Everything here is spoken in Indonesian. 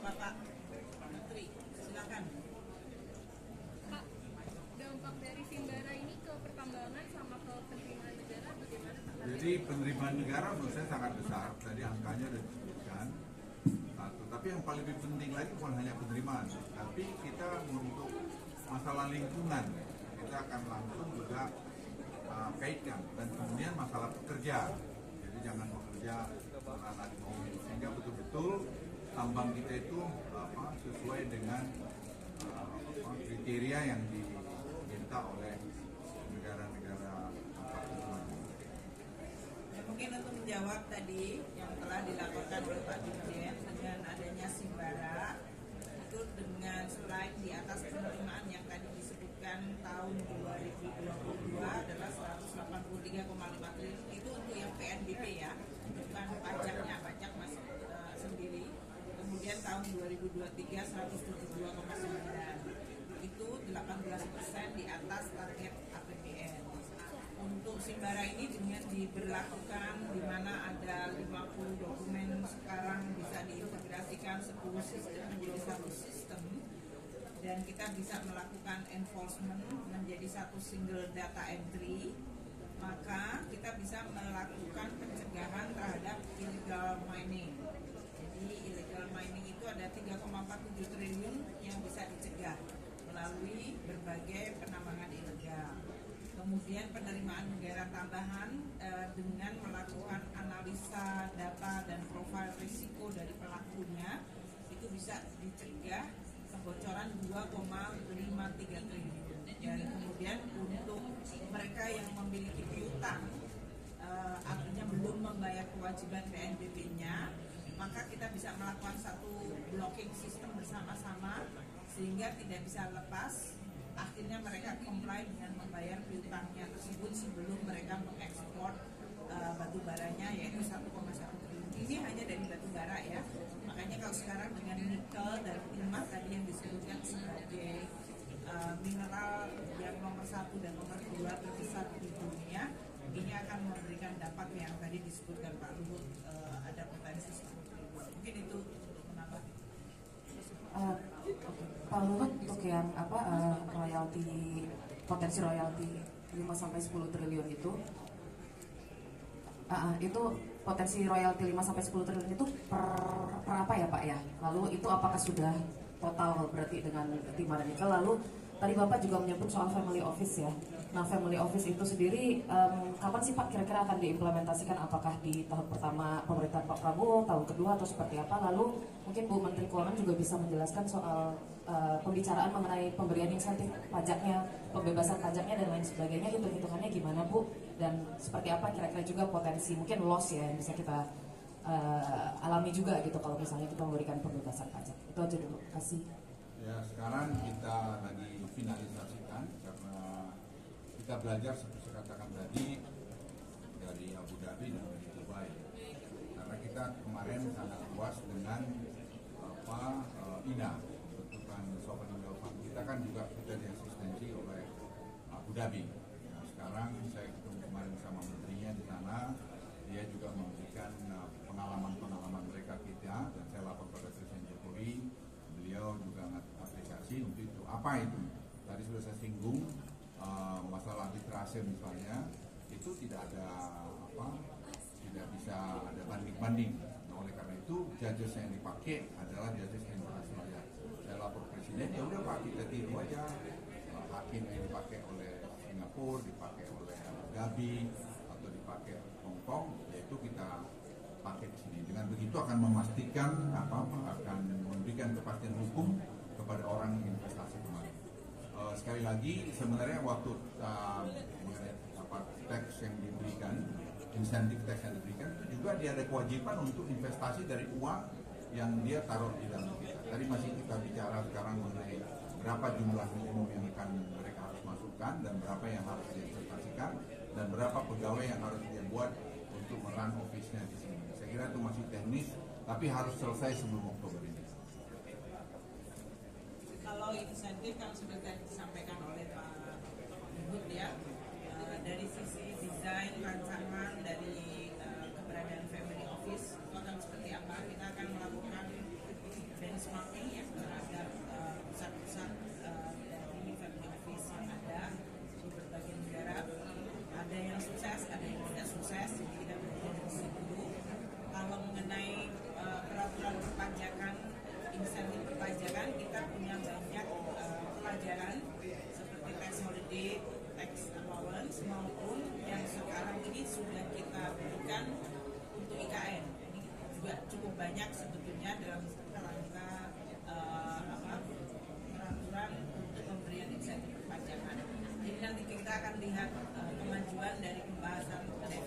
Bapak Menteri, silakan. Pak, dampak dari Simbara ini ke pertambangan sama ke penerimaan negara bagaimana Pak? Jadi penerimaan negara menurut saya sangat besar, tadi angkanya sudah disebutkan. Tapi yang paling lebih penting lagi bukan hanya penerimaan, tapi kita untuk masalah lingkungan, kita akan langsung juga kaitkan, dan kemudian masalah pekerja. Jadi jangan bekerja anak di bawah, sehingga betul-betul tambang kita itu sesuai dengan kriteria yang diminta oleh negara-negara Mungkin untuk menjawab tadi yang telah dilaporkan oleh Pak Dirjen dengan adanya Simbara, itu dengan selain di atas penerimaan yang tadi disebutkan tahun 2022 adalah 183,5 triliun, itu untuk yang PNBP ya, bukan pajaknya, pajak masih sendiri. Kemudian tahun 2023 172,9, itu 18% di atas target APBN. Untuk Simbara ini dengan diberlakukan di mana ada 50 dokumen sekarang bisa diintegrasikan 10 sistem menjadi satu sistem, dan kita bisa melakukan enforcement menjadi satu single data entry, maka kita bisa melakukan pencegahan terhadap illegal mining. Jadi illegal mining itu ada 3,47 triliun yang bisa dicegah melalui berbagai penambangan ilegal. Kemudian penerimaan negara tambahan dengan melakukan analisa data dan profil risiko dari pelakunya, itu bisa dicegah kebocoran 2,53 triliun. Dan kemudian untuk mereka yang memiliki piutang, artinya belum membayar kewajiban PNBP-nya, maka kita bisa melakukan satu blocking sistem bersama-sama sehingga tidak bisa lepas. Akhirnya mereka comply dengan membayar piutangnya tersebut sebelum mereka mengekspor batu baranya, yaitu 1,1 triliun. Ini hanya dari batu bara ya. Makanya kalau sekarang dengan nikel dan timah tadi yang disebutkan sebagai mineral yang nomor 1 dan nomor 2 terbesar di dunia, ini akan memberikan dampak yang tadi disebutkan Pak Luhut, ada potensi 10 triliun. Mungkin itu untuk menambah. Pak Luhut, untuk yang royalti, potensi royalti 5-10 triliun itu potensi royalti 5-10 triliun itu per apa ya Pak ya? Lalu itu apakah sudah total berarti dengan timah dan nikel? Lalu tadi Bapak juga menyebut soal family office ya. Nah, family office itu sendiri kapan sih Pak kira-kira akan diimplementasikan? Apakah di tahun pertama pemerintahan Pak Prabowo, tahun kedua, atau seperti apa? Lalu mungkin Bu Menteri Keuangan juga bisa menjelaskan soal pembicaraan mengenai pemberian insentif pajaknya, pembebasan pajaknya dan lain sebagainya, hitung-hitungannya gimana Bu? Dan seperti apa kira-kira juga potensi mungkin loss ya yang bisa kita alami juga gitu kalau misalnya kita memberikan pembebasan pajak. Itu aja dulu, kasih. Ya, sekarang kita lagi finalisasikan karena kita belajar seperti saya katakan tadi dari Abu Dhabi dan dari Dubai. Karena kita kemarin sangat puas dengan INA, bentukan sovereign wealth fund. Kita kan juga kita diasistensi oleh Abu Dhabi. Nah, sekarang saya ketemu kemarin sama menterinya di sana, dia juga memberikan pengalaman-pengalaman mereka kita, dan saya lapor pada Presiden Jokowi. Beliau juga apresiasi untuk itu. Apa itu? Tadi sudah saya singgung masalah arbitrase misalnya, itu tidak bisa ada banding-banding. Nah, oleh karena itu judges yang dipakai adalah judges internasional. Saya lapor Presiden, ya udah Pak, kita tiru aja hakim yang dipakai oleh Singapura, dipakai oleh Abu Dhabi, atau dipakai Hong Kong, yaitu kita pakai di sini. Dengan begitu akan memastikan akan memberikan kepastian hukum kepada orang yang investasi kemarin. Sekali lagi, sebenarnya waktu mengenai tax yang diberikan, insentif tax yang diberikan, itu juga dia ada kewajiban untuk investasi dari uang yang dia taruh di dalam kita. Tadi masih kita bicara sekarang mengenai berapa jumlah minimum yang akan mereka harus masukkan, dan berapa yang harus diinvestasikan, dan berapa pegawai yang harus dia buat untuk merun office-nya di sini. Saya kira itu masih teknis, tapi harus selesai sebelum Oktober ini. Kalau insentif kan sudah tadi disampaikan oleh Pak Luhut ya, dari sisi desain rancangan dari keberadaan family office itu akan seperti apa. Kita akan melakukan benchmarking ya terhadap pusat-pusat dari family office yang ada di berbagai negara. Ada yang sukses, ada yang tidak sukses, jadi kita belajar dari situ. Kalau mengenai peraturan perpajakan, insentif perpajakan, kita punya banyak pelajaran seperti tax holiday, tax allowance maupun yang sekarang ini sudah kita berikan untuk IKN. Ini juga cukup banyak sebetulnya dalam kerangka peraturan untuk pemberian insentif perpajakan. Jadi nanti kita akan lihat kemajuan dari pembahasan mengenai